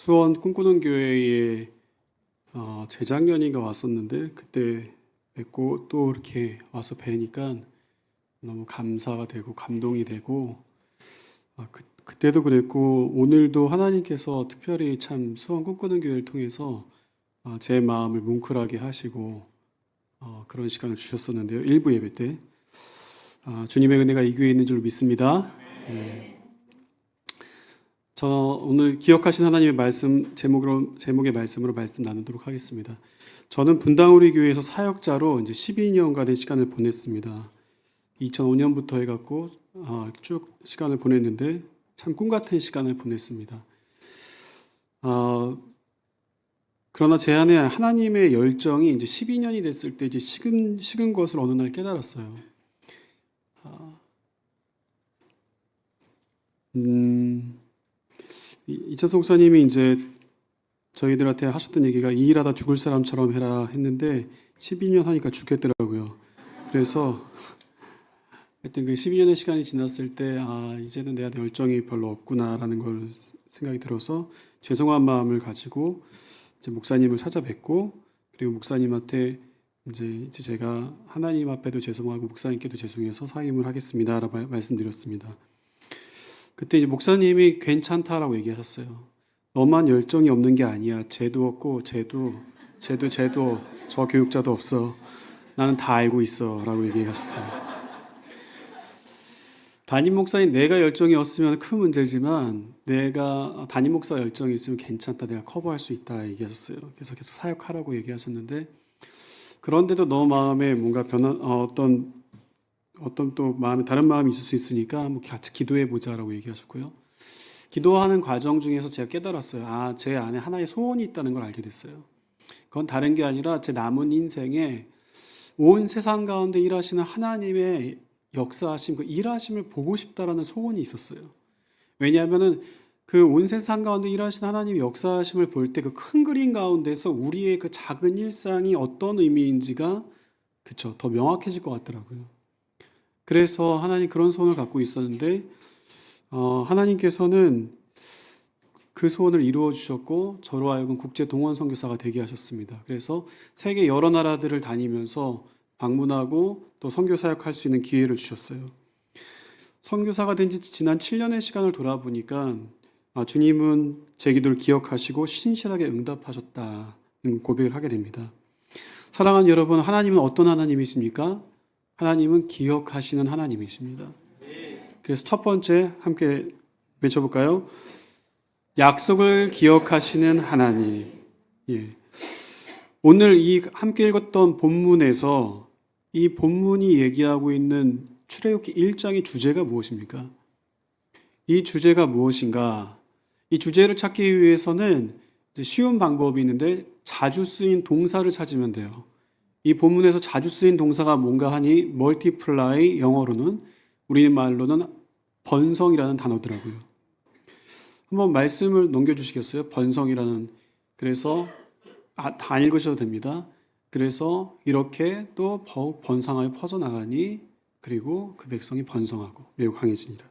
수원 꿈꾸는 교회에 재작년인가 왔었는데 그때 뵙고 또 이렇게 와서 뵈니까 너무 감사가 되고 감동이 되고 그때도 그랬고 오늘도 하나님께서 특별히 참 수원 꿈꾸는 교회를 통해서 제 마음을 뭉클하게 하시고 그런 시간을 주셨었는데요. 일부 예배 때 주님의 은혜가 이 교회에 있는 줄 믿습니다. 네. 저 오늘 기억하신 하나님의 말씀 제목의 말씀으로 말씀 나누도록 하겠습니다. 저는 분당우리 교회에서 사역자로 이제 12년간의 시간을 보냈습니다. 2005년부터 해갖고 쭉 시간을 보냈는데 참 꿈 같은 시간을 보냈습니다. 그러나 제 안에 하나님의 열정이 이제 12년이 됐을 때 이제 식은 것을 어느 날 깨달았어요. 이찬성 목사님이 이제 저희들한테 하셨던 얘기가 이 일하다 죽을 사람처럼 해라 했는데 12년 하니까 죽겠더라고요. 그래서 하여튼 그 12년의 시간이 지났을 때 이제는 내가 열정이 별로 없구나라는 걸 생각이 들어서 죄송한 마음을 가지고 이제 목사님을 찾아뵙고 그리고 목사님한테 이제 제가 하나님 앞에도 죄송하고 목사님께도 죄송해서 사임을 하겠습니다라고 말씀드렸습니다. 그때 이제 목사님이 괜찮다라고 얘기하셨어요. 너만 열정이 없는 게 아니야. 쟤도 없고 쟤도 저 교육자도 없어. 나는 다 알고 있어 라고 얘기했어요. 담임 목사인 내가 열정이 없으면 큰 문제지만 내가 담임 목사 열정이 있으면 괜찮다. 내가 커버할 수 있다 얘기하셨어요. 그래서 계속 사역하라고 얘기하셨는데 그런데도 너 마음에 뭔가 어떤 또 마음에 다른 마음이 있을 수 있으니까 같이 기도해 보자라고 얘기하셨고요. 기도하는 과정 중에서 제가 깨달았어요. 제 안에 하나의 소원이 있다는 걸 알게 됐어요. 그건 다른 게 아니라 제 남은 인생에 온 세상 가운데 일하시는 하나님의 역사하심, 그 일하심을 보고 싶다라는 소원이 있었어요. 왜냐하면은 그 온 세상 가운데 일하시는 하나님의 역사하심을 볼 때 그 큰 그림 가운데서 우리의 그 작은 일상이 어떤 의미인지가 더 명확해질 것 같더라고요. 그래서 하나님 그런 소원을 갖고 있었는데 하나님께서는 그 소원을 이루어 주셨고 저로 하여금 국제 동원 선교사가 되게 하셨습니다. 그래서 세계 여러 나라들을 다니면서 방문하고 또 선교 사역할 수 있는 기회를 주셨어요. 선교사가 된 지 지난 7년의 시간을 돌아보니까 주님은 제 기도를 기억하시고 신실하게 응답하셨다는 고백을 하게 됩니다. 사랑하는 여러분, 하나님은 어떤 하나님이십니까? 하나님은 기억하시는 하나님이십니다. 그래서 첫 번째 함께 외쳐볼까요? 약속을 기억하시는 하나님. 오늘 이 함께 읽었던 본문에서 이 본문이 얘기하고 있는 출애굽기 1장의 주제가 무엇입니까? 이 주제가 무엇인가? 이 주제를 찾기 위해서는 쉬운 방법이 있는데 자주 쓰인 동사를 찾으면 돼요. 이 본문에서 자주 쓰인 동사가 뭔가 하니 멀티플라이, 영어로는 우리말로는 번성이라는 단어더라고요. 한번 말씀을 넘겨주시겠어요? 번성이라는. 그래서 다 읽으셔도 됩니다. 그래서 이렇게 또 번성하여 퍼져나가니 그리고 그 백성이 번성하고 매우 강해지니라.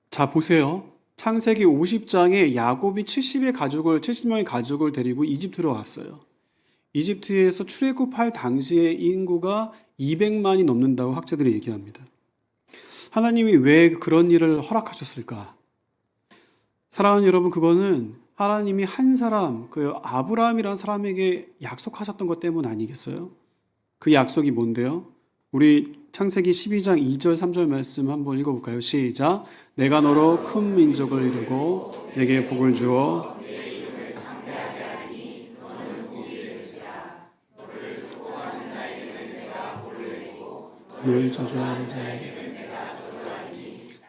자, 보세요. 창세기 50장에 야곱이 70명의 가족을 데리고 이집트로 왔어요. 이집트에서 출애굽할 당시의 인구가 200만이 넘는다고 학자들이 얘기합니다. 하나님이 왜 그런 일을 허락하셨을까? 사랑하는 여러분, 그거는 하나님이 한 사람, 그 아브라함이라는 사람에게 약속하셨던 것 때문 아니겠어요? 그 약속이 뭔데요? 우리 창세기 12장 2절 3절 말씀 한번 읽어볼까요? 시작. 내가 너로 큰 민족을 이루고 내게 복을 주어 너를 저주하는 자에게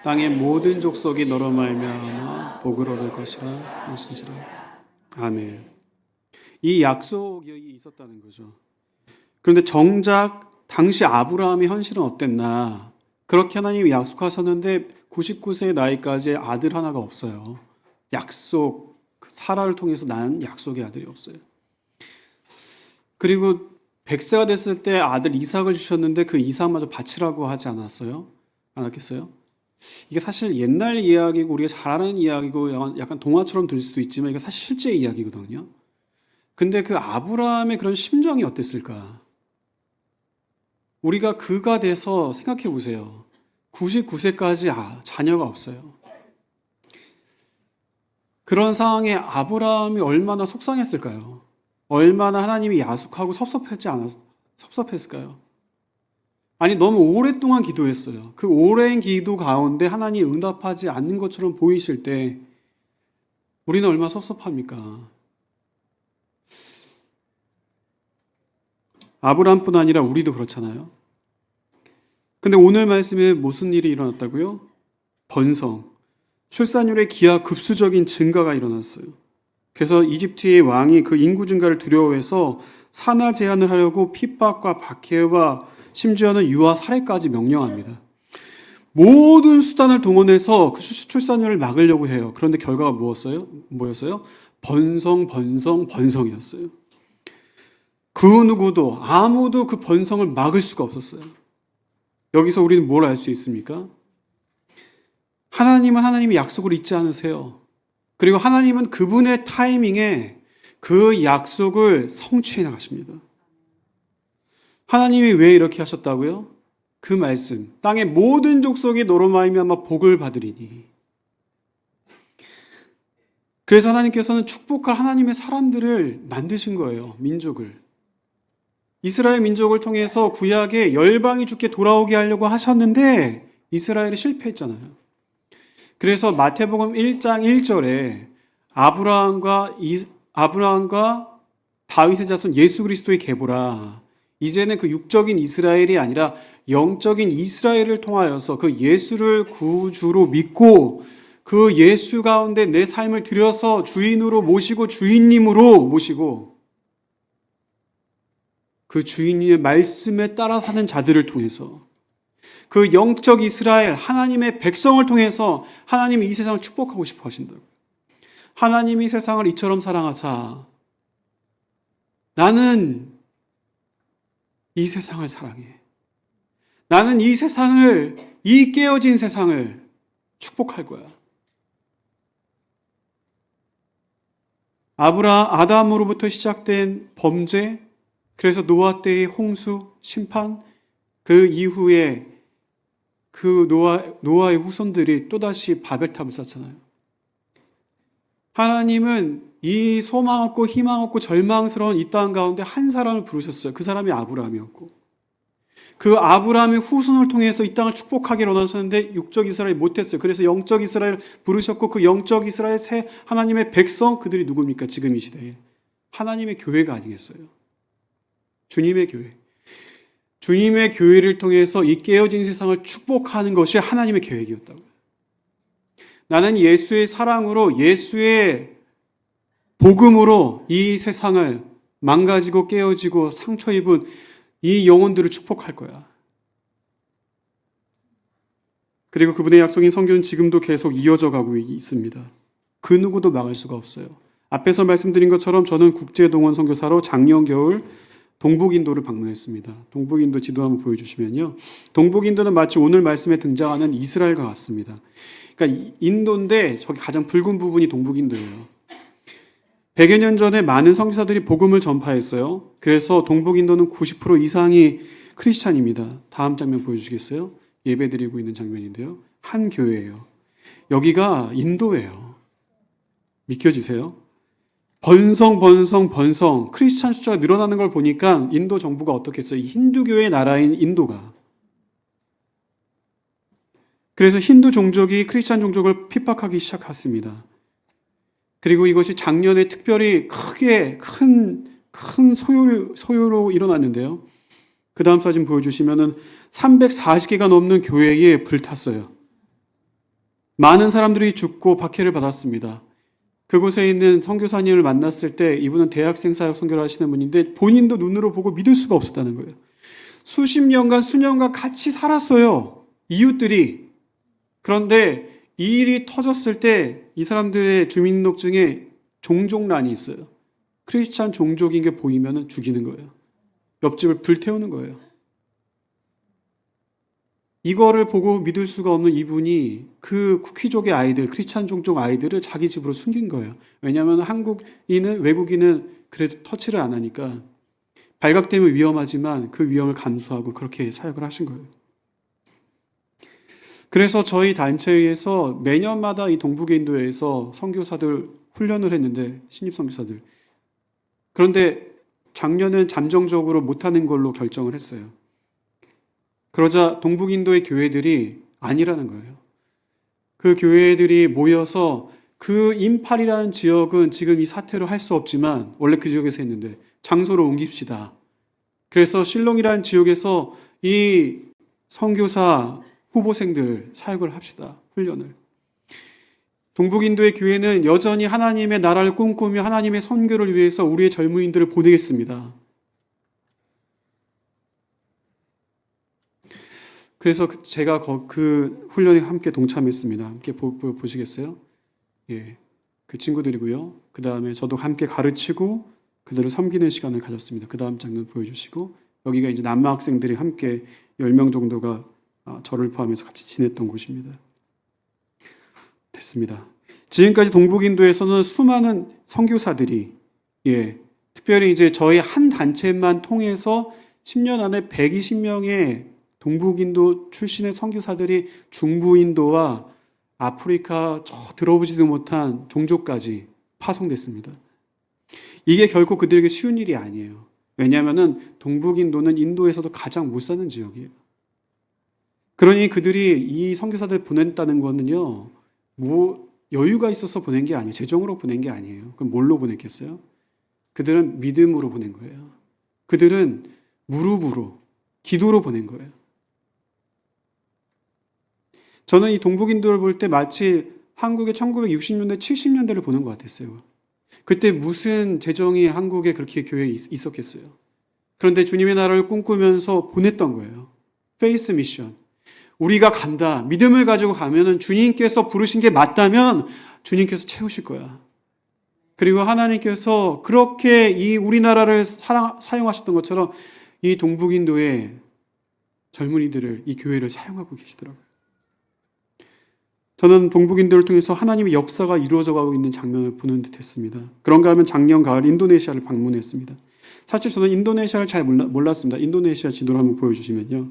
땅의 모든 족속이 너로 말미암아 복을 얻을 것이라 하신지라. 아멘. 이 약속이 있었다는 거죠. 그런데 정작 당시 아브라함의 현실은 어땠나? 그렇게 하나님이 약속하셨는데 99세의 나이까지 아들 하나가 없어요. 사라를 통해서 난 약속의 아들이 없어요. 그리고 100세가 됐을 때 아들 이삭을 주셨는데 그 이삭마저 바치라고 하지 않았겠어요? 이게 사실 옛날 이야기고 우리가 잘 아는 이야기고 약간 동화처럼 들릴 수도 있지만 이게 사실 실제 이야기거든요. 근데 그 아브라함의 그런 심정이 어땠을까? 우리가 그가 돼서 생각해 보세요. 99세까지 자녀가 없어요. 그런 상황에 아브라함이 얼마나 속상했을까요? 얼마나 하나님이 야속하고 섭섭했을까요? 아니, 너무 오랫동안 기도했어요. 그 오랜 기도 가운데 하나님이 응답하지 않는 것처럼 보이실 때 우리는 얼마나 섭섭합니까? 아브라함뿐 아니라 우리도 그렇잖아요. 근데 오늘 말씀에 무슨 일이 일어났다고요? 번성. 출산율의 기하급수적인 증가가 일어났어요. 그래서 이집트의 왕이 그 인구 증가를 두려워해서 산하 제한을 하려고 핍박과 박해와 심지어는 유아 살해까지 명령합니다. 모든 수단을 동원해서 그 출산율을 막으려고 해요. 그런데 결과가 뭐였어요? 번성이었어요. 그 누구도 아무도 그 번성을 막을 수가 없었어요. 여기서 우리는 뭘 알 수 있습니까? 하나님은 하나님의 약속을 잊지 않으세요. 그리고 하나님은 그분의 타이밍에 그 약속을 성취해 나가십니다. 하나님이 왜 이렇게 하셨다고요? 그 말씀, 땅의 모든 족속이 너로 말미암아 복을 받으리니. 그래서 하나님께서는 축복할 하나님의 사람들을 만드신 거예요. 민족을. 이스라엘 민족을 통해서 구약에 열방이 주께 돌아오게 하려고 하셨는데 이스라엘이 실패했잖아요. 그래서 마태복음 1장 1절에 아브라함과 다윗의 자손 예수 그리스도의 계보라. 이제는 그 육적인 이스라엘이 아니라 영적인 이스라엘을 통하여서 그 예수를 구주로 믿고 그 예수 가운데 내 삶을 들여서 주인으로 모시고 주인님으로 모시고 그 주인님의 말씀에 따라 사는 자들을 통해서 그 영적 이스라엘 하나님의 백성을 통해서 하나님이 이 세상을 축복하고 싶어 하신다고요. 하나님이 세상을 이처럼 사랑하사 나는 이 세상을 사랑해. 나는 이 세상을, 이 깨어진 세상을 축복할 거야. 아담으로부터 시작된 범죄, 그래서 노아 때의 홍수, 심판, 그 이후에 그 노아의 후손들이 또다시 바벨탑을 쌓잖아요. 하나님은 이 소망 없고 희망 없고 절망스러운 이 땅 가운데 한 사람을 부르셨어요. 그 사람이 아브라함이었고 그 아브라함의 후손을 통해서 이 땅을 축복하기를 원하셨는데 육적 이스라엘이 못했어요. 그래서 영적 이스라엘을 부르셨고 그 영적 이스라엘 새 하나님의 백성, 그들이 누굽니까? 지금 이 시대에 하나님의 교회가 아니겠어요? 주님의 교회. 주님의 교회를 통해서 이 깨어진 세상을 축복하는 것이 하나님의 계획이었다고요. 나는 예수의 사랑으로, 예수의 복음으로 이 세상을 망가지고 깨어지고 상처 입은 이 영혼들을 축복할 거야. 그리고 그분의 약속인 성경은 지금도 계속 이어져 가고 있습니다. 그 누구도 막을 수가 없어요. 앞에서 말씀드린 것처럼 저는 국제동원 선교사로 작년 겨울 동북인도를 방문했습니다. 동북인도 지도 한번 보여주시면요. 동북인도는 마치 오늘 말씀에 등장하는 이스라엘과 같습니다. 그러니까 인도인데 저기 가장 붉은 부분이 동북인도예요. 100여 년 전에 많은 선교사들이 복음을 전파했어요. 그래서 동북인도는 90% 이상이 크리스찬입니다. 다음 장면 보여주시겠어요? 예배드리고 있는 장면인데요. 한 교회예요. 여기가 인도예요. 믿겨지세요? 번성 크리스찬 숫자가 늘어나는 걸 보니까 인도 정부가 어떻게 했어요? 힌두교의 나라인 인도가. 그래서 힌두 종족이 크리스찬 종족을 핍박하기 시작했습니다. 그리고 이것이 작년에 특별히 큰 소요로 일어났는데요. 그 다음 사진 보여주시면은 340개가 넘는 교회에 불탔어요. 많은 사람들이 죽고 박해를 받았습니다. 그곳에 있는 선교사님을 만났을 때 이분은 대학생 사역 선교를 하시는 분인데 본인도 눈으로 보고 믿을 수가 없었다는 거예요. 수년간 같이 살았어요. 이웃들이. 그런데 이 일이 터졌을 때 이 사람들의 주민등록증에 종족란이 있어요. 크리스찬 종족인 게 보이면 죽이는 거예요. 옆집을 불태우는 거예요. 이거를 보고 믿을 수가 없는 이분이 그 쿠키족의 아이들, 크리스찬 종족 아이들을 자기 집으로 숨긴 거예요. 왜냐하면 한국인은, 외국인은 그래도 터치를 안 하니까 발각되면 위험하지만 그 위험을 감수하고 그렇게 사역을 하신 거예요. 그래서 저희 단체에서 매년마다 이 동북인도에서 선교사들 훈련을 했는데, 신입 선교사들. 그런데 작년은 잠정적으로 못하는 걸로 결정을 했어요. 그러자 동북인도의 교회들이 아니라는 거예요. 그 교회들이 모여서 그 임팔이라는 지역은 지금 이 사태로 할 수 없지만 원래 그 지역에서 했는데 장소로 옮깁시다. 그래서 실롱이라는 지역에서 이 선교사 후보생들 사역을 합시다. 훈련을. 동북인도의 교회는 여전히 하나님의 나라를 꿈꾸며 하나님의 선교를 위해서 우리의 젊은이들을 보내겠습니다. 그래서 제가 그 훈련에 함께 동참했습니다. 함께 보시겠어요? 예, 그 친구들이고요. 그 다음에 저도 함께 가르치고 그들을 섬기는 시간을 가졌습니다. 그 다음 장면 보여주시고, 여기가 이제 남마 학생들이 함께 10명 정도가 저를 포함해서 같이 지냈던 곳입니다. 됐습니다. 지금까지 동북인도에서는 수많은 선교사들이, 특별히 이제 저희 한 단체만 통해서 10년 안에 120명의 동북인도 출신의 선교사들이 중부인도와 아프리카 저 들어보지도 못한 종족까지 파송됐습니다. 이게 결코 그들에게 쉬운 일이 아니에요. 왜냐하면 동북인도는 인도에서도 가장 못 사는 지역이에요. 그러니 그들이 이 선교사들 보냈다는 거는요, 뭐 여유가 있어서 보낸 게 아니에요. 재정으로 보낸 게 아니에요. 그럼 뭘로 보냈겠어요? 그들은 믿음으로 보낸 거예요. 그들은 무릎으로, 기도로 보낸 거예요. 저는 이 동북인도를 볼 때 마치 한국의 1960년대, 70년대를 보는 것 같았어요. 그때 무슨 재정이 한국에 그렇게 교회에 있었겠어요. 그런데 주님의 나라를 꿈꾸면서 보냈던 거예요. 페이스 미션. 우리가 간다. 믿음을 가지고 가면은 주님께서 부르신 게 맞다면 주님께서 채우실 거야. 그리고 하나님께서 그렇게 이 우리나라를 사용하셨던 것처럼 이 동북인도의 젊은이들을, 이 교회를 사용하고 계시더라고요. 저는 동북인도를 통해서 하나님의 역사가 이루어져 가고 있는 장면을 보는 듯 했습니다. 그런가 하면 작년 가을 인도네시아를 방문했습니다. 사실 저는 인도네시아를 잘 몰랐습니다. 인도네시아 지도를 한번 보여주시면요.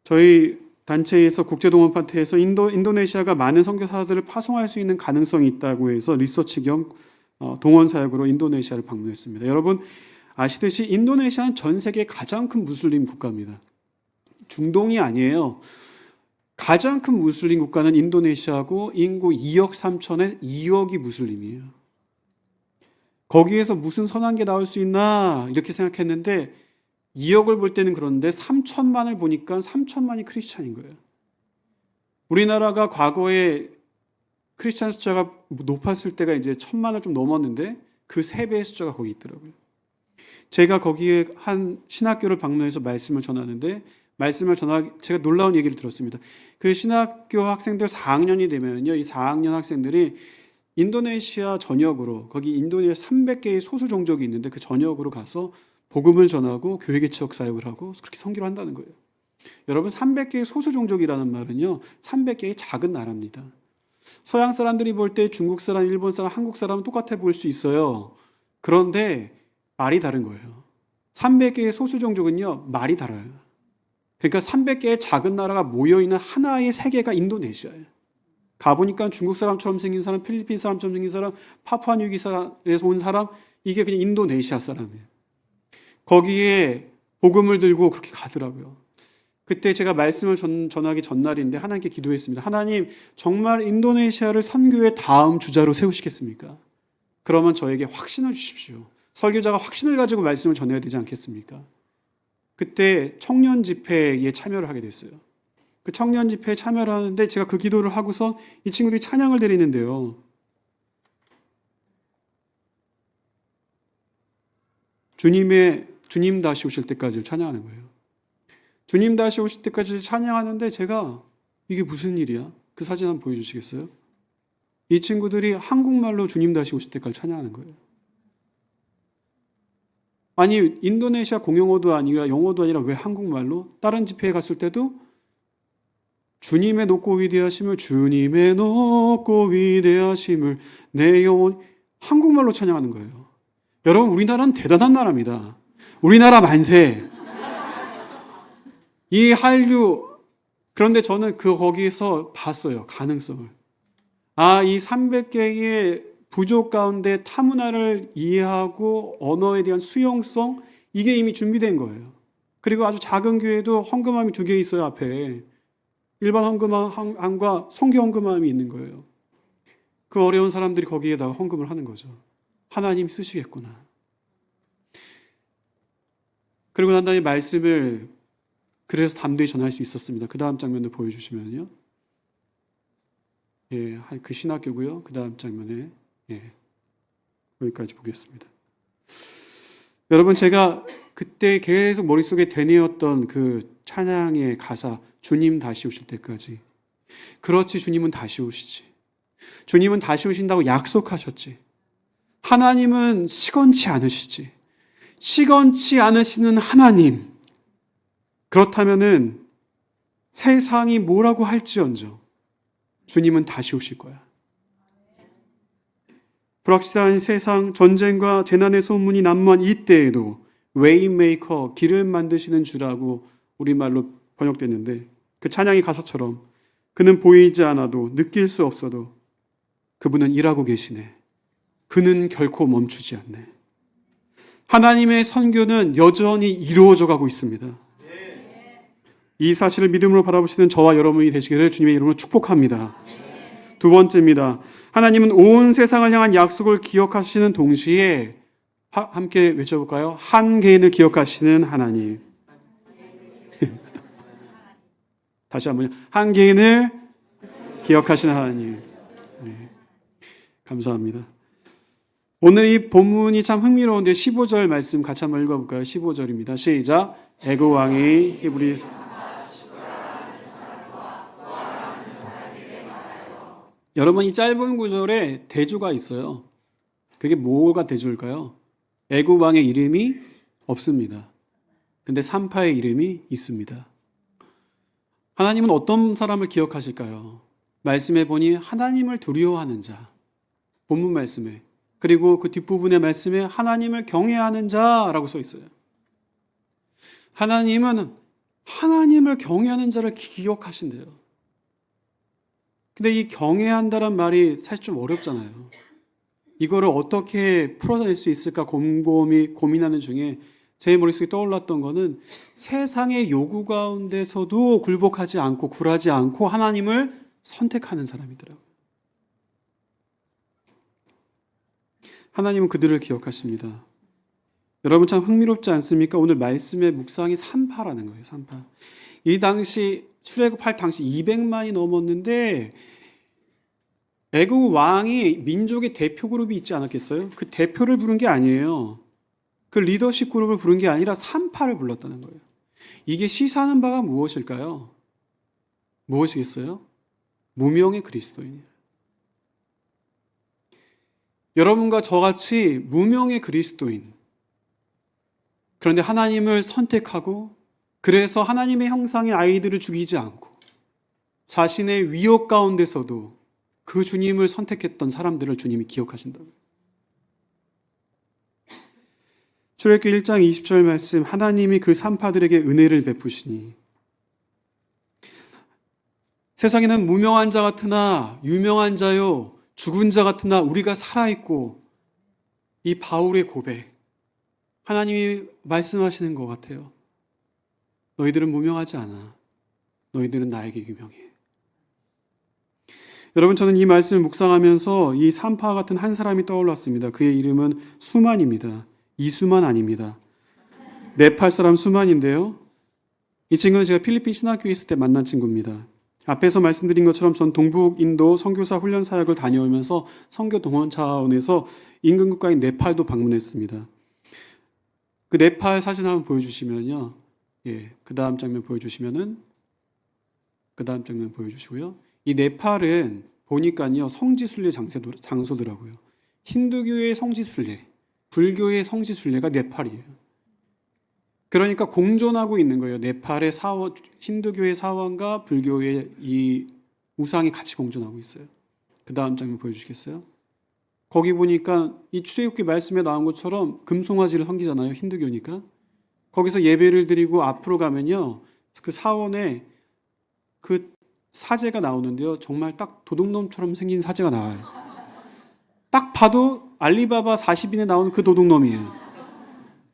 저희 단체에서 국제동원 파트에서 인도네시아가 많은 선교사들을 파송할 수 있는 가능성이 있다고 해서 리서치 겸 동원 사역으로 인도네시아를 방문했습니다. 여러분 아시듯이 인도네시아는 전 세계 가장 큰 무슬림 국가입니다. 중동이 아니에요. 가장 큰 무슬림 국가는 인도네시아고 인구 2억 3천에 2억이 무슬림이에요. 거기에서 무슨 선한 게 나올 수 있나 이렇게 생각했는데 2억을 볼 때는 그런데 3천만을 보니까 3천만이 크리스찬인 거예요. 우리나라가 과거에 크리스찬 숫자가 높았을 때가 이제 1,000만을 좀 넘었는데 그 3배의 숫자가 거기 있더라고요. 제가 거기에 한 신학교를 방문해서 말씀을 전하는데 제가 놀라운 얘기를 들었습니다. 그 신학교 학생들 4학년이 되면요, 이 4학년 학생들이 인도네시아 전역으로, 거기 인도네시아 300개의 소수 종족이 있는데 그 전역으로 가서 복음을 전하고 교회 개척 사역을 하고 그렇게 선교를 한다는 거예요. 여러분 300개의 소수 종족이라는 말은요, 300개의 작은 나라입니다. 서양 사람들이 볼 때 중국 사람, 일본 사람, 한국 사람은 똑같아 보일 수 있어요. 그런데 말이 다른 거예요. 300개의 소수 종족은요, 말이 달라요. 그러니까 300개의 작은 나라가 모여있는 하나의 세계가 인도네시아예요. 가보니까 중국 사람처럼 생긴 사람, 필리핀 사람처럼 생긴 사람, 파푸아뉴기니아에서 온 사람, 이게 그냥 인도네시아 사람이에요. 거기에 복음을 들고 그렇게 가더라고요. 그때 제가 말씀을 전하기 전날인데 하나님께 기도했습니다. 하나님, 정말 인도네시아를 선교의 다음 주자로 세우시겠습니까? 그러면 저에게 확신을 주십시오. 설교자가 확신을 가지고 말씀을 전해야 되지 않겠습니까? 그때 청년 집회에 참여를 하게 됐어요. 그 청년 집회에 참여를 하는데 제가 그 기도를 하고서 이 친구들이 찬양을 드리는데요. 주님 다시 오실 때까지 찬양하는 거예요. 주님 다시 오실 때까지 찬양하는데 제가 이게 무슨 일이야? 그 사진 한번 보여주시겠어요? 이 친구들이 한국말로 주님 다시 오실 때까지 찬양하는 거예요. 아니 인도네시아 공용어도 아니라 영어도 아니라 왜 한국말로? 다른 집회에 갔을 때도 주님의 높고 위대하심을 주님의 높고 위대하심을 내 영혼 한국말로 찬양하는 거예요. 여러분 우리나라는 대단한 나라입니다. 우리나라 만세. 이 한류 그런데 저는 거기에서 봤어요. 가능성을. 이 300개의 부족 가운데 타문화를 이해하고 언어에 대한 수용성 이게 이미 준비된 거예요. 그리고 아주 작은 교회도 헌금함이 2개 있어요. 앞에. 일반 헌금함과 성교 헌금함이 있는 거예요. 그 어려운 사람들이 거기에다가 헌금을 하는 거죠. 하나님 쓰시겠구나. 그리고 난 다음에 말씀을 그래서 담대히 전할 수 있었습니다. 그 다음 장면을 보여주시면요. 예, 그 신학교고요. 그 다음 장면에 여기까지 보겠습니다. 여러분 제가 그때 계속 머릿속에 되뇌었던 그 찬양의 가사 주님 다시 오실 때까지 그렇지 주님은 다시 오시지. 주님은 다시 오신다고 약속하셨지. 하나님은 시건치 않으시지. 시건치 않으시는 하나님. 그렇다면은 세상이 뭐라고 할지언정 주님은 다시 오실 거야. 불확실한 세상, 전쟁과 재난의 소문이 난무한 이때에도 웨이메이커, 길을 만드시는 주라고 우리말로 번역됐는데 그 찬양의 가사처럼 그는 보이지 않아도 느낄 수 없어도 그분은 일하고 계시네. 그는 결코 멈추지 않네. 하나님의 선교는 여전히 이루어져 가고 있습니다. 이 사실을 믿음으로 바라보시는 저와 여러분이 되시기를 주님의 이름으로 축복합니다. 두 번째입니다. 하나님은 온 세상을 향한 약속을 기억하시는 동시에 함께 외쳐볼까요? 한 개인을 기억하시는 하나님. 다시 한번 한 개인을 기억하시는 하나님. 네. 감사합니다. 오늘 이 본문이 참 흥미로운데 15절 말씀 같이 한번 읽어볼까요? 15절입니다. 시작. 애굽 왕이 히브리 여러분 이 짧은 구절에 대조가 있어요. 그게 뭐가 대조일까요? 애굽 왕의 이름이 없습니다. 근데 산파의 이름이 있습니다. 하나님은 어떤 사람을 기억하실까요? 말씀해 보니 하나님을 두려워하는 자. 본문 말씀에. 그리고 그 뒷부분의 말씀에 하나님을 경외하는 자라고 써 있어요. 하나님은 하나님을 경외하는 자를 기억하신대요. 근데 이 경외한다란 말이 사실 좀 어렵잖아요. 이거를 어떻게 풀어낼 수 있을까 곰곰이 고민하는 중에 제 머릿속에 떠올랐던 거는 세상의 요구 가운데서도 굴복하지 않고 굴하지 않고 하나님을 선택하는 사람이더라고요. 하나님은 그들을 기억하십니다. 여러분 참 흥미롭지 않습니까? 오늘 말씀의 묵상이 산파라는 거예요. 산파. 이 당시 출애굽할 당시 200만이 넘었는데 애굽 왕이 민족의 대표 그룹이 있지 않았겠어요? 그 대표를 부른 게 아니에요. 그 리더십 그룹을 부른 게 아니라 산파를 불렀다는 거예요. 이게 시사하는 바가 무엇일까요? 무엇이겠어요? 무명의 그리스도인이에요. 여러분과 저같이 무명의 그리스도인. 그런데 하나님을 선택하고 그래서 하나님의 형상의 아이들을 죽이지 않고 자신의 위협 가운데서도 그 주님을 선택했던 사람들을 주님이 기억하신다. 출애굽기 1장 20절 말씀 하나님이 그 산파들에게 은혜를 베푸시니 세상에는 무명한 자 같으나 유명한 자요 죽은 자 같으나 우리가 살아있고 이 바울의 고백 하나님이 말씀하시는 것 같아요. 너희들은 무명하지 않아. 너희들은 나에게 유명해. 여러분 저는 이 말씀을 묵상하면서 이 산파 같은 한 사람이 떠올랐습니다. 그의 이름은 수만입니다. 이수만 아닙니다. 네팔 사람 수만인데요. 이 친구는 제가 필리핀 신학교에 있을 때 만난 친구입니다. 앞에서 말씀드린 것처럼 전 동북 인도 선교사 훈련 사역을 다녀오면서 선교 동원 차원에서 인근 국가인 네팔도 방문했습니다. 그 네팔 사진 한번 보여주시면요. 그 다음 장면 보여주시면은 그 다음 장면 보여주시고요. 이 네팔은 보니까요 성지순례 장소더라고요. 힌두교의 성지순례, 불교의 성지순례가 네팔이에요. 그러니까 공존하고 있는 거예요. 네팔의 사원, 힌두교의 사원과 불교의 이 우상이 같이 공존하고 있어요. 그 다음 장면 보여주시겠어요? 거기 보니까 이 출애굽기 말씀에 나온 것처럼 금송아지를 섬기잖아요. 힌두교니까. 거기서 예배를 드리고 앞으로 가면요. 그 사원에 그 사제가 나오는데요. 정말 딱 도둑놈처럼 생긴 사제가 나와요. 딱 봐도 알리바바 40인에 나오는 그 도둑놈이에요.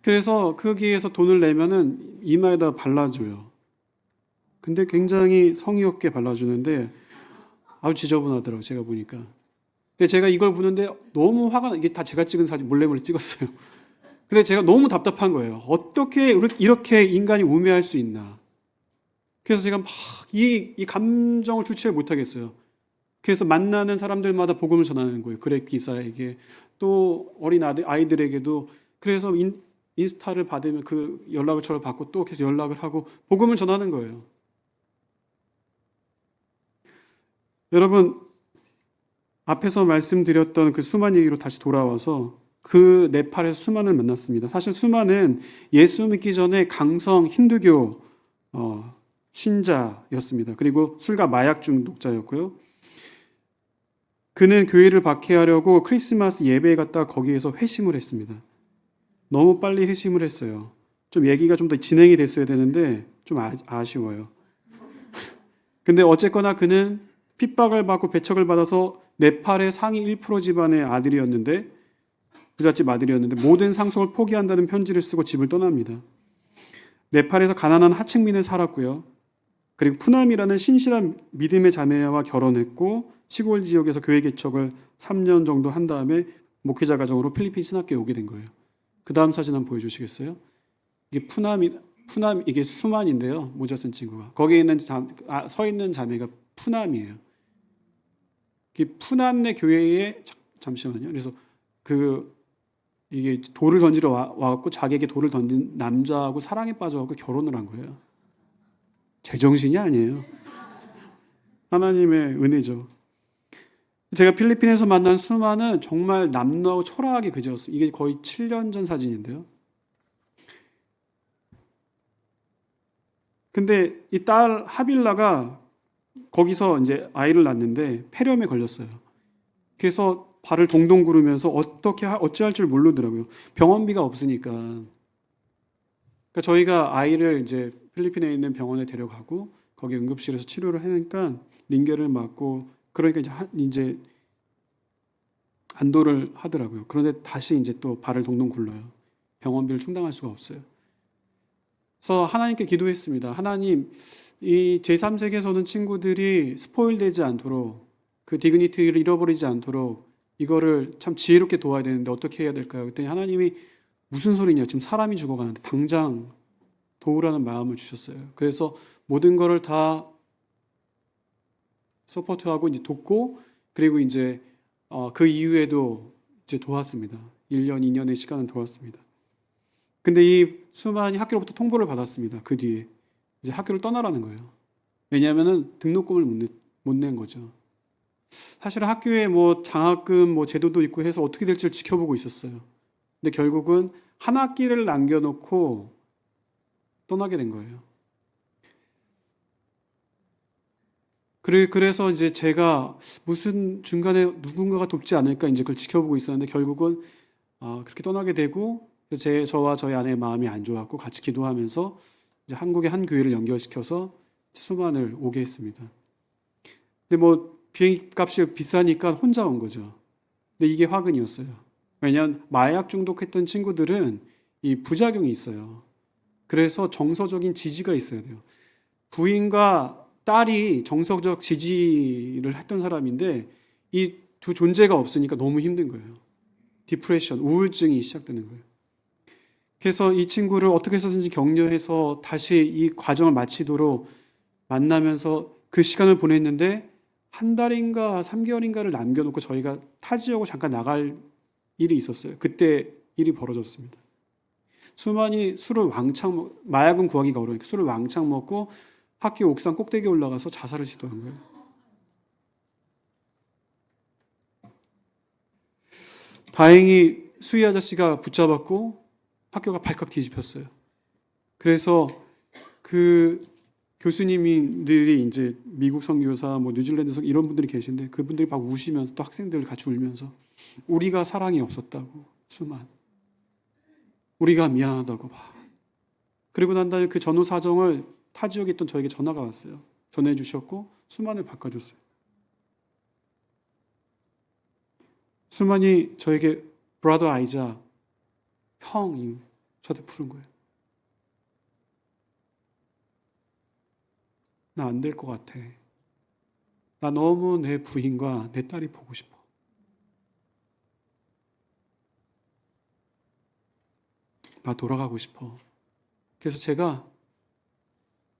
그래서 거기에서 돈을 내면은 이마에다 발라줘요. 근데 굉장히 성의 없게 발라주는데 아주 지저분하더라고요. 제가 보니까. 근데 제가 이걸 보는데 너무 화가 나. 이게 다 제가 찍은 사진 몰래 찍었어요. 근데 제가 너무 답답한 거예요. 어떻게 이렇게 인간이 우매할 수 있나. 그래서 제가 막 이 감정을 주체를 못하겠어요. 그래서 만나는 사람들마다 복음을 전하는 거예요. 그렉 기사에게 또 어린 아이들에게도. 그래서 인스타를 받으면 그 연락을 저를 받고 또 계속 연락을 하고 복음을 전하는 거예요. 여러분, 앞에서 말씀드렸던 그 수만 얘기로 다시 돌아와서 그 네팔에서 수만을 만났습니다. 사실 수만은 예수 믿기 전에 강성 힌두교 신자였습니다. 그리고 술과 마약 중독자였고요. 그는 교회를 박해하려고 크리스마스 예배에 갔다가 거기에서 회심을 했습니다. 너무 빨리 회심을 했어요. 좀 얘기가 좀 더 진행이 됐어야 되는데 좀 아쉬워요. 근데 어쨌거나 그는 핍박을 받고 배척을 받아서 네팔의 상위 1% 집안의 아들이었는데, 부잣집 아들이었는데 모든 상속을 포기한다는 편지를 쓰고 집을 떠납니다. 네팔에서 가난한 하층민에 살았고요. 그리고 푸남이라는 신실한 믿음의 자매와 결혼했고 시골 지역에서 교회 개척을 3년 정도 한 다음에 목회자 가정으로 필리핀 신학교에 오게 된 거예요. 그 다음 사진 한번 보여주시겠어요? 이게 이게 수만인데요. 모자 쓴 친구가. 거기에 있는 서 있는 자매가 푸남이에요. 푸남네 교회에 잠시만요. 그래서 이게 돌을 던지러 와갖고 자기에게 돌을 던진 남자하고 사랑에 빠져갖고 결혼을 한 거예요. 제정신이 아니에요. 하나님의 은혜죠. 제가 필리핀에서 만난 수만은 정말 남루하고 초라하게 그지었어요. 이게 거의 7년 전 사진인데요. 근데 이 딸 하빌라가 거기서 이제 아이를 낳는데 폐렴에 걸렸어요. 그래서 발을 동동 구르면서 어찌할 줄 모르더라고요. 병원비가 없으니까. 그러니까 저희가 아이를 이제 필리핀에 있는 병원에 데려가고 거기 응급실에서 치료를 하니까 링겔을 맞고 그러니까 이제 안도를 하더라고요. 그런데 다시 이제 또 발을 동동 굴러요. 병원비를 충당할 수가 없어요. 그래서 하나님께 기도했습니다. 하나님, 이 제3세계에서 친구들이 스포일되지 않도록 그 디그니티를 잃어버리지 않도록 이거를 참 지혜롭게 도와야 되는데 어떻게 해야 될까요? 그랬더니 하나님이 무슨 소리냐, 지금 사람이 죽어가는데 당장 도우라는 마음을 주셨어요. 그래서 모든 거를 다 서포트하고 이제 돕고, 그리고 이제 그 이후에도 이제 도왔습니다. 1년, 2년의 시간을 도왔습니다. 근데 이 수만이 학교로부터 통보를 받았습니다. 그 뒤에 이제 학교를 떠나라는 거예요. 왜냐하면은 등록금을 못 낸 거죠. 사실 학교에 뭐 장학금 뭐 제도도 있고 해서 어떻게 될지를 지켜보고 있었어요. 근데 결국은 한 학기를 남겨놓고 떠나게 된 거예요. 그래서 이제 제가 무슨 중간에 누군가가 돕지 않을까 이제 그걸 지켜보고 있었는데 결국은 그렇게 떠나게 되고 저와 저희 아내의 마음이 안 좋았고 같이 기도하면서 이제 한국의 한 교회를 연결시켜서 수만을 오게 했습니다. 근데 뭐 비행값이 비싸니까 혼자 온 거죠. 근데 이게 화근이었어요. 왜냐하면 마약 중독했던 친구들은 이 부작용이 있어요. 그래서 정서적인 지지가 있어야 돼요. 부인과 딸이 정서적 지지를 했던 사람인데 이 두 존재가 없으니까 너무 힘든 거예요. 디프레션, 우울증이 시작되는 거예요. 그래서 이 친구를 어떻게 해서든지 격려해서 다시 이 과정을 마치도록 만나면서 그 시간을 보냈는데 한 달인가 3개월인가를 남겨놓고 저희가 타 지역으로 잠깐 나갈 일이 있었어요. 그때 일이 벌어졌습니다. 수만이 술을 마약은 구하기가 어려우니까 술을 왕창 먹고 학교 옥상 꼭대기에 올라가서 자살을 시도한 거예요. 다행히 수희 아저씨가 붙잡았고 학교가 발칵 뒤집혔어요. 그래서 그 교수님들이 이제 미국 선교사, 뭐 뉴질랜드 선 이런 분들이 계신데 그분들이 막 우시면서 또 학생들 같이 울면서 우리가 사랑이 없었다고 수만 우리가 미안하다고 막 그리고 난 다음에 그 전후 사정을 타 지역에 있던 저에게 전화가 왔어요. 전해 주셨고 수만을 바꿔줬어요. 수만이 저에게 브라더 아이자 형이 저한테 부른 거예요. 나 안 될 것 같아. 나 너무 내 부인과 내 딸이 보고 싶어. 나 돌아가고 싶어. 그래서 제가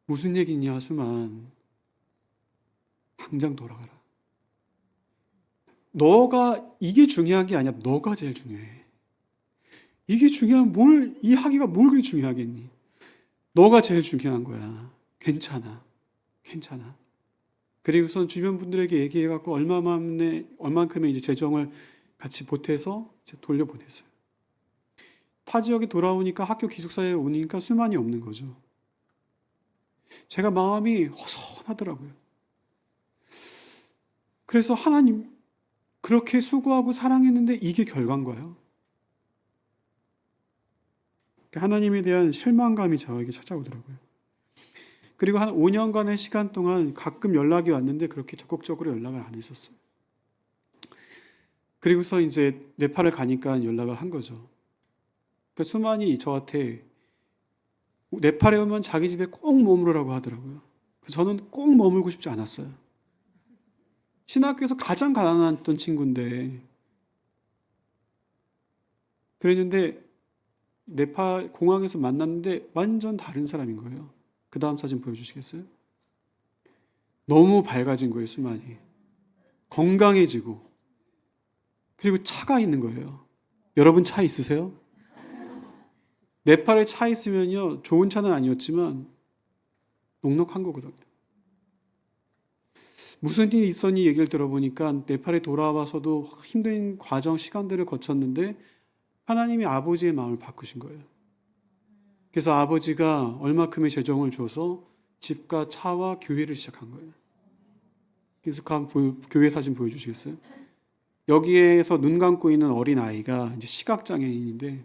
무슨 얘기냐 수만 당장 돌아가라. 너가 이게 중요한 게 아니야. 너가 제일 중요해. 이게 중요한 이 학위가 뭘 그리 중요하겠니? 너가 제일 중요한 거야. 괜찮아. 괜찮아. 그리고선 주변 분들에게 얘기해갖고 얼만큼의 이제 재정을 같이 보태서 돌려보냈어요. 타 지역에 돌아오니까 학교 기숙사에 오니까 수만이 없는 거죠. 제가 마음이 허전하더라고요. 그래서 하나님 그렇게 수고하고 사랑했는데 이게 결과인가요? 하나님에 대한 실망감이 저에게 찾아오더라고요. 그리고 한 5년간의 시간 동안 가끔 연락이 왔는데 그렇게 적극적으로 연락을 안 했었어요. 그리고서 이제 네팔을 가니까 연락을 한 거죠. 그러니까 수만이 저한테 네팔에 오면 자기 집에 꼭 머무르라고 하더라고요. 저는 꼭 머물고 싶지 않았어요. 신학교에서 가장 가난했던 친구인데 그랬는데 네팔 공항에서 만났는데 완전 다른 사람인 거예요. 그 다음 사진 보여주시겠어요? 너무 밝아진 거예요, 수만이. 건강해지고 그리고 차가 있는 거예요. 여러분 차 있으세요? 네팔에 차 있으면요 좋은 차는 아니었지만 넉넉한 거거든요. 무슨 일이 있었니 얘기를 들어보니까 네팔에 돌아와서도 힘든 과정 시간들을 거쳤는데 하나님이 아버지의 마음을 바꾸신 거예요. 그래서 아버지가 얼마큼의 재정을 줘서 집과 차와 교회를 시작한 거예요. 그래서 교회 사진 보여주시겠어요? 여기에서 눈 감고 있는 어린 아이가 이제 시각장애인인데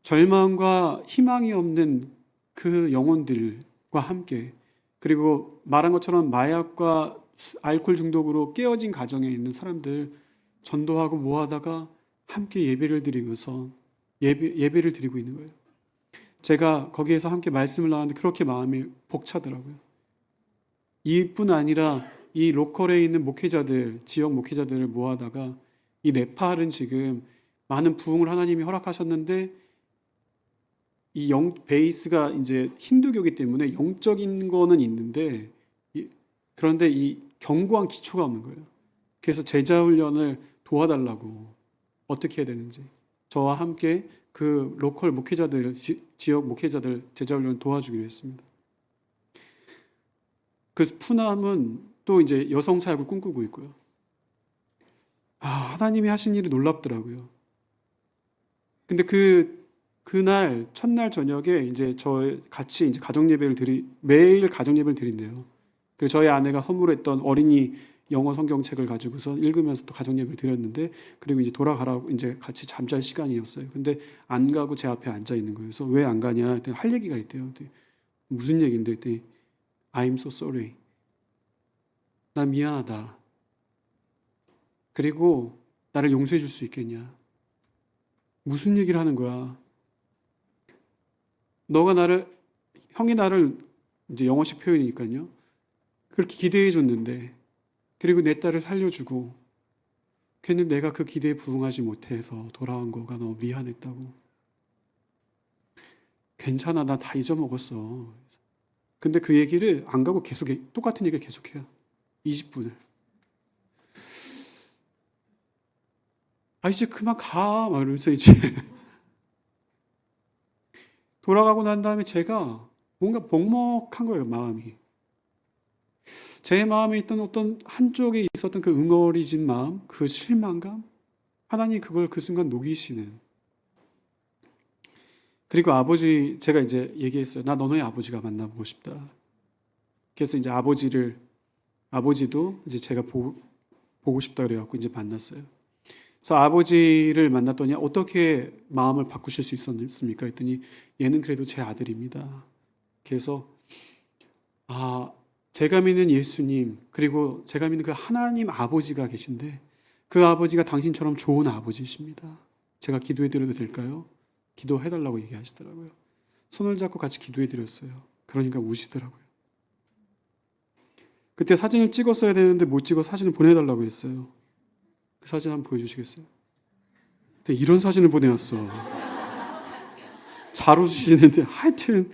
절망과 희망이 없는 그 영혼들과 함께 그리고 말한 것처럼 마약과 알코올 중독으로 깨어진 가정에 있는 사람들 전도하고 모아다가 함께 예배를 드리고서 예배를 드리고 있는 거예요. 제가 거기에서 함께 말씀을 나눴는데 그렇게 마음이 벅차더라고요. 이뿐 아니라 이 로컬에 있는 목회자들, 지역 목회자들을 모아다가 이 네팔은 지금 많은 부흥을 하나님이 허락하셨는데 이 베이스가 이제 힌두교이기 때문에 영적인 거는 있는데 그런데 이 견고한 기초가 없는 거예요. 그래서 제자 훈련을 도와달라고 어떻게 해야 되는지 저와 함께 그 로컬 목회자들, 지역 목회자들 제자 훈련을 도와주기로 했습니다. 그 푸남은 또 이제 여성 사역을 꿈꾸고 있고요. 하나님이 하신 일이 놀랍더라고요. 근데 그날 첫날 저녁에 이제 같이 이제 매일 가정 예배를 드린대요. 그리고 저희 아내가 선물했던 어린이 영어 성경책을 가지고서 읽으면서 또 가정 예배를 드렸는데 그리고 이제 돌아가라고 이제 같이 잠잘 시간이었어요. 근데 안 가고 제 앞에 앉아 있는 거예요. 그래서 왜 안 가냐? 했더니 할 얘기가 있대요. 무슨 얘기인데? 했더니 I'm so sorry. 나 미안하다. 그리고 나를 용서해 줄 수 있겠냐? 무슨 얘기를 하는 거야? 형이 나를 이제 영어식 표현이니까요. 그렇게 기대해 줬는데, 그리고 내 딸을 살려주고, 걔는 내가 그 기대에 부응하지 못해서 돌아온 거가 너무 미안했다고. 괜찮아, 나 다 잊어먹었어. 근데 그 얘기를 안 가고 똑같은 얘기를 계속해요. 20분을. 이제 그만 가. 막 이러면서 이제. 돌아가고 난 다음에 제가 뭔가 먹먹한 거예요, 마음이. 제 마음에 있던 어떤 한쪽에 있었던 그 응어리진 마음, 그 실망감, 하나님 그걸 그 순간 녹이시는. 그리고 아버지, 제가 이제 얘기했어요. 나 너네 아버지가 만나보고 싶다. 그래서 이제 아버지도 이제 제가 보고 싶다 그래갖고 이제 만났어요. 그래서 아버지를 만났더니 어떻게 마음을 바꾸실 수 있었습니까? 했더니 얘는 그래도 제 아들입니다. 그래서 제가 믿는 예수님, 그리고 제가 믿는 그 하나님 아버지가 계신데 그 아버지가 당신처럼 좋은 아버지이십니다. 제가 기도해드려도 될까요? 기도해달라고 얘기하시더라고요. 손을 잡고 같이 기도해드렸어요. 그러니까 우시더라고요. 그때 사진을 찍었어야 되는데 못 찍어 사진을 보내달라고 했어요. 그 사진 한번 보여주시겠어요? 근데 이런 사진을 보내왔어. 잘 웃으시는데 하여튼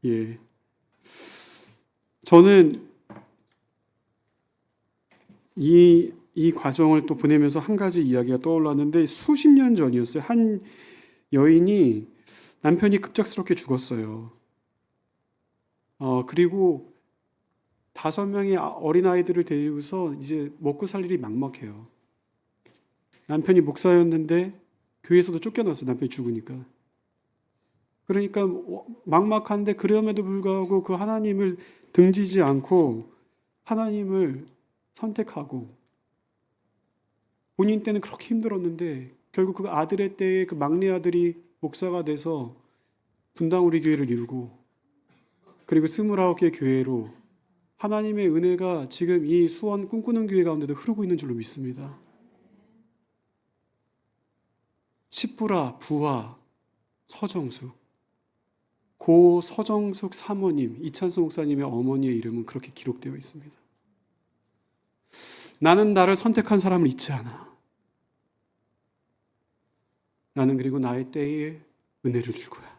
예, 저는 이 과정을 또 보내면서 한 가지 이야기가 떠올랐는데 수십 년 전이었어요. 한 여인이 남편이 급작스럽게 죽었어요. 그리고 5명의 어린아이들을 데리고서 이제 먹고 살 일이 막막해요. 남편이 목사였는데 교회에서도 쫓겨났어요. 남편이 죽으니까. 그러니까 막막한데 그럼에도 불구하고 그 하나님을 등지지 않고 하나님을 선택하고 본인 때는 그렇게 힘들었는데 결국 그 아들의 때에 그 막내 아들이 목사가 돼서 분당 우리 교회를 이루고 그리고 29개의 교회로 하나님의 은혜가 지금 이 수원 꿈꾸는 교회 가운데도 흐르고 있는 줄로 믿습니다. 십부라, 부하, 서정숙, 고 서정숙 사모님, 이찬수 목사님의 어머니의 이름은 그렇게 기록되어 있습니다. 나는 나를 선택한 사람을 잊지 않아. 나는 그리고 나의 때에 은혜를 줄 거야.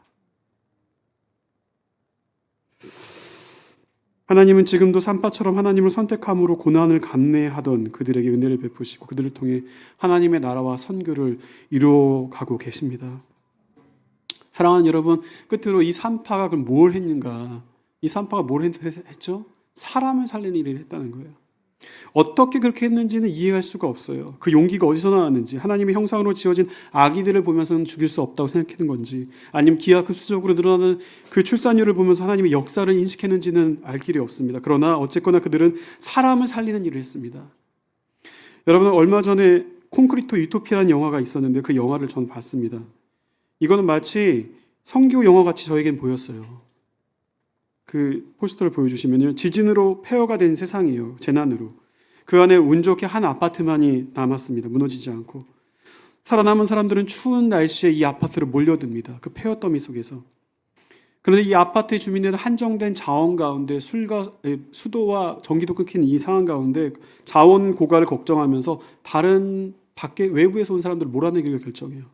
하나님은 지금도 산파처럼 하나님을 선택함으로 고난을 감내하던 그들에게 은혜를 베푸시고 그들을 통해 하나님의 나라와 선교를 이루어가고 계십니다. 사랑하는 여러분, 끝으로 이 산파가 그럼 뭘 했는가? 이 산파가 뭘 했죠? 사람을 살리는 일을 했다는 거예요. 어떻게 그렇게 했는지는 이해할 수가 없어요. 그 용기가 어디서 나왔는지, 하나님의 형상으로 지어진 아기들을 보면서는 죽일 수 없다고 생각했는 건지, 아니면 기하급수적으로 늘어나는 그 출산율을 보면서 하나님의 역사를 인식했는지는 알 길이 없습니다. 그러나 어쨌거나 그들은 사람을 살리는 일을 했습니다. 여러분, 얼마 전에 콘크리트 유토피아라는 영화가 있었는데 그 영화를 전 봤습니다. 이거는 마치 성교 영화같이 저에겐 보였어요. 그 포스터를 보여주시면요, 지진으로 폐허가 된 세상이에요. 재난으로. 그 안에 운 좋게 한 아파트만이 남았습니다. 무너지지 않고. 살아남은 사람들은 추운 날씨에 이 아파트로 몰려듭니다. 그 폐허 더미 속에서. 그런데 이 아파트의 주민들은 한정된 자원 가운데 수도와 전기도 끊긴 이 상황 가운데 자원 고갈을 걱정하면서 다른 밖에 외부에서 온 사람들을 몰아내기로 결정해요.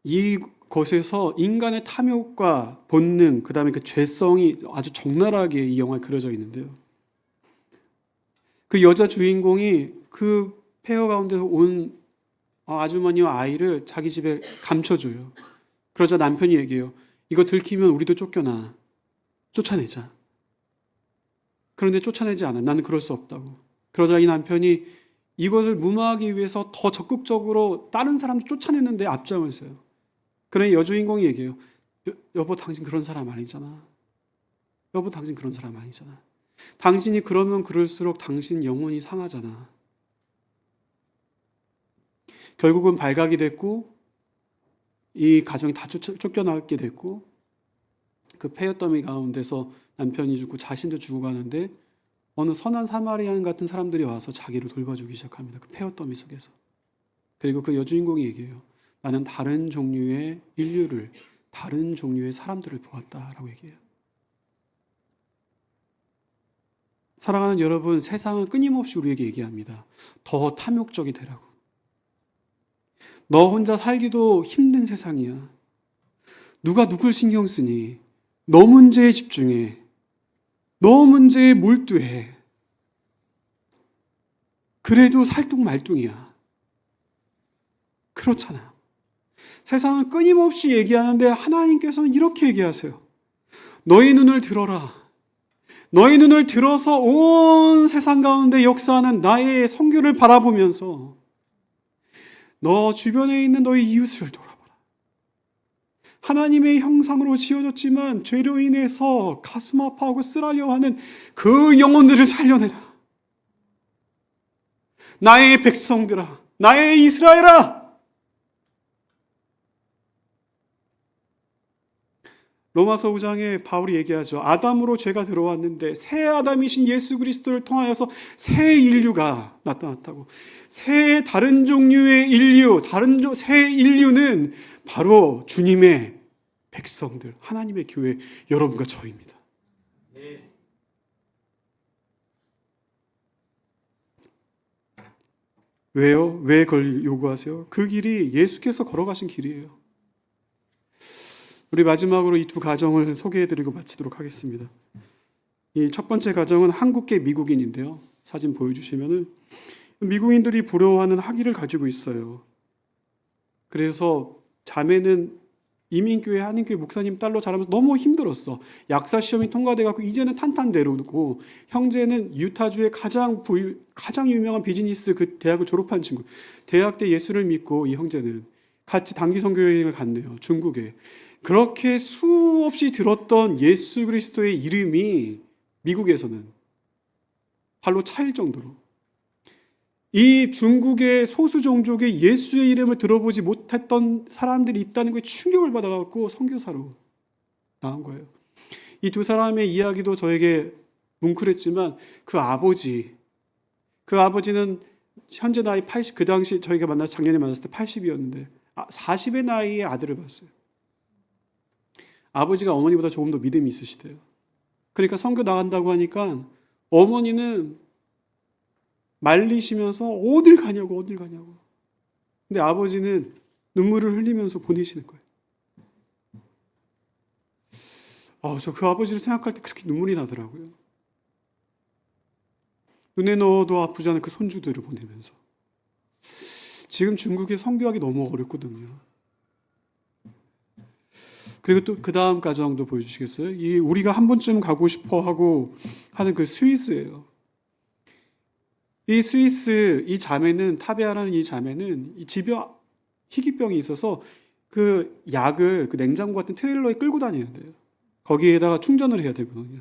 이것에서 인간의 탐욕과 본능, 그 다음에 그 죄성이 아주 적나라하게 이 영화에 그려져 있는데요. 그 여자 주인공이 그 폐허 가운데서 온 아주머니와 아이를 자기 집에 감춰줘요. 그러자 남편이 얘기해요. 이거 들키면 우리도 쫓겨나. 쫓아내자. 그런데 쫓아내지 않아. 나는 그럴 수 없다고. 그러자 이 남편이 이것을 무마하기 위해서 더 적극적으로 다른 사람도 쫓아냈는데 앞장을 서요. 그러니 여주인공이 얘기해요. 여보, 당신 그런 사람 아니잖아. 여보, 당신 그런 사람 아니잖아. 당신이 그러면 그럴수록 당신 영혼이 상하잖아. 결국은 발각이 됐고 이 가정이 다 쫓겨나게 됐고 그 폐허 더미 가운데서 남편이 죽고 자신도 죽고 가는데 어느 선한 사마리안 같은 사람들이 와서 자기를 돌봐주기 시작합니다. 그 폐허 더미 속에서. 그리고 그 여주인공이 얘기해요. 나는 다른 종류의 인류를, 다른 종류의 사람들을 보았다라고 얘기해요. 사랑하는 여러분, 세상은 끊임없이 우리에게 얘기합니다. 더 탐욕적이 되라고. 너 혼자 살기도 힘든 세상이야. 누가 누굴 신경 쓰니? 너 문제에 집중해. 너 문제에 몰두해. 그래도 살뚱말뚱이야. 그렇잖아. 세상은 끊임없이 얘기하는데 하나님께서는 이렇게 얘기하세요. 너희 눈을 들어라. 너희 눈을 들어서 온 세상 가운데 역사하는 나의 성교를 바라보면서 너 주변에 있는 너의 이웃을 돌아봐라. 하나님의 형상으로 지어졌지만 죄로 인해서 가슴 아파하고 쓰라려 하는 그 영혼들을 살려내라. 나의 백성들아, 나의 이스라엘아. 로마서 5장에 바울이 얘기하죠. 아담으로 죄가 들어왔는데 새 아담이신 예수 그리스도를 통하여서 새 인류가 나타났다고. 새 다른 종류의 인류, 새 인류는 바로 주님의 백성들, 하나님의 교회, 여러분과 저입니다. 왜요? 왜 그걸 요구하세요? 그 길이 예수께서 걸어가신 길이에요. 우리 마지막으로 이 두 가정을 소개해드리고 마치도록 하겠습니다. 이 첫 번째 가정은 한국계 미국인인데요. 사진 보여주시면은 미국인들이 부러워하는 학위를 가지고 있어요. 그래서 자매는 이민교회 한인교회 목사님 딸로 자라면서 너무 힘들었어. 약사 시험이 통과돼갖고 이제는 탄탄대로고, 형제는 유타주의 가장 유명한 비즈니스 그 대학을 졸업한 친구. 대학 때 예수를 믿고 이 형제는 같이 단기 선교 여행을 갔네요. 중국에. 그렇게 수없이 들었던 예수 그리스도의 이름이 미국에서는 발로 차일 정도로, 이 중국의 소수 종족의 예수의 이름을 들어보지 못했던 사람들이 있다는 거에 충격을 받아갖고 선교사로 나온 거예요. 이 두 사람의 이야기도 저에게 뭉클했지만 그 아버지는 현재 나이 80, 그 당시 저희가 작년에 만났을 때 80이었는데 40의 나이에 아들을 봤어요. 아버지가 어머니보다 조금 더 믿음이 있으시대요. 그러니까 선교 나간다고 하니까 어머니는 말리시면서 어딜 가냐고. 근데 아버지는 눈물을 흘리면서 보내시는 거예요. 저 그 아버지를 생각할 때 그렇게 눈물이 나더라고요. 눈에 넣어도 아프지 않은 그 손주들을 보내면서. 지금 중국에 선교하기 너무 어렵거든요. 그리고 또 그 다음 가정도 보여주시겠어요? 우리가 한 번쯤 가고 싶어 하고 하는 그 스위스예요. 이 스위스, 이 자매는, 타베아라는 이 자매는 이 집에 희귀병이 있어서 그 약을 그 냉장고 같은 트레일러에 끌고 다녀야 돼요. 거기에다가 충전을 해야 되거든요.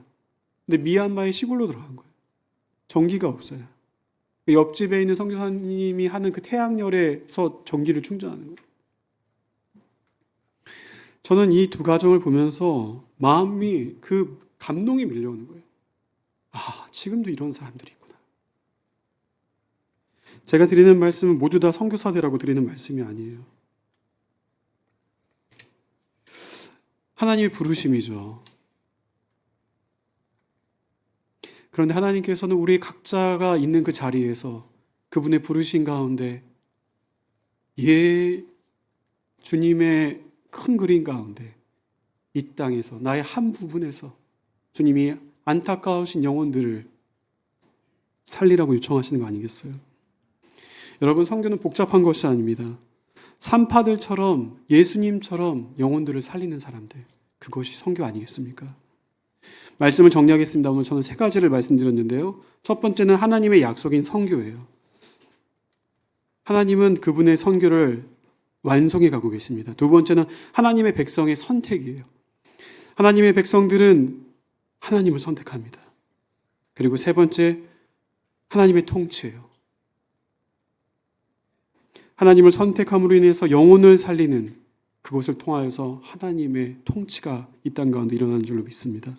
근데 미얀마의 시골로 들어간 거예요. 전기가 없어요. 옆집에 있는 선교사님이 하는 그 태양열에서 전기를 충전하는 거예요. 저는 이 두 가정을 보면서 마음이 그 감동이 밀려오는 거예요. 지금도 이런 사람들이 있구나. 제가 드리는 말씀은 모두 다 선교사들하고 드리는 말씀이 아니에요. 하나님의 부르심이죠. 그런데 하나님께서는 우리 각자가 있는 그 자리에서 그분의 부르심 가운데 주님의 큰 그림 가운데 이 땅에서 나의 한 부분에서 주님이 안타까우신 영혼들을 살리라고 요청하시는 거 아니겠어요? 여러분, 선교는 복잡한 것이 아닙니다. 산파들처럼 예수님처럼 영혼들을 살리는 사람들, 그것이 선교 아니겠습니까? 말씀을 정리하겠습니다. 오늘 저는 세 가지를 말씀드렸는데요. 첫 번째는 하나님의 약속인 선교예요. 하나님은 그분의 선교를 완성해 가고 계십니다. 두 번째는 하나님의 백성의 선택이에요. 하나님의 백성들은 하나님을 선택합니다. 그리고 세 번째, 하나님의 통치예요. 하나님을 선택함으로 인해서 영혼을 살리는 그것을 통하여서 하나님의 통치가 이 땅 가운데 일어나는 줄로 믿습니다.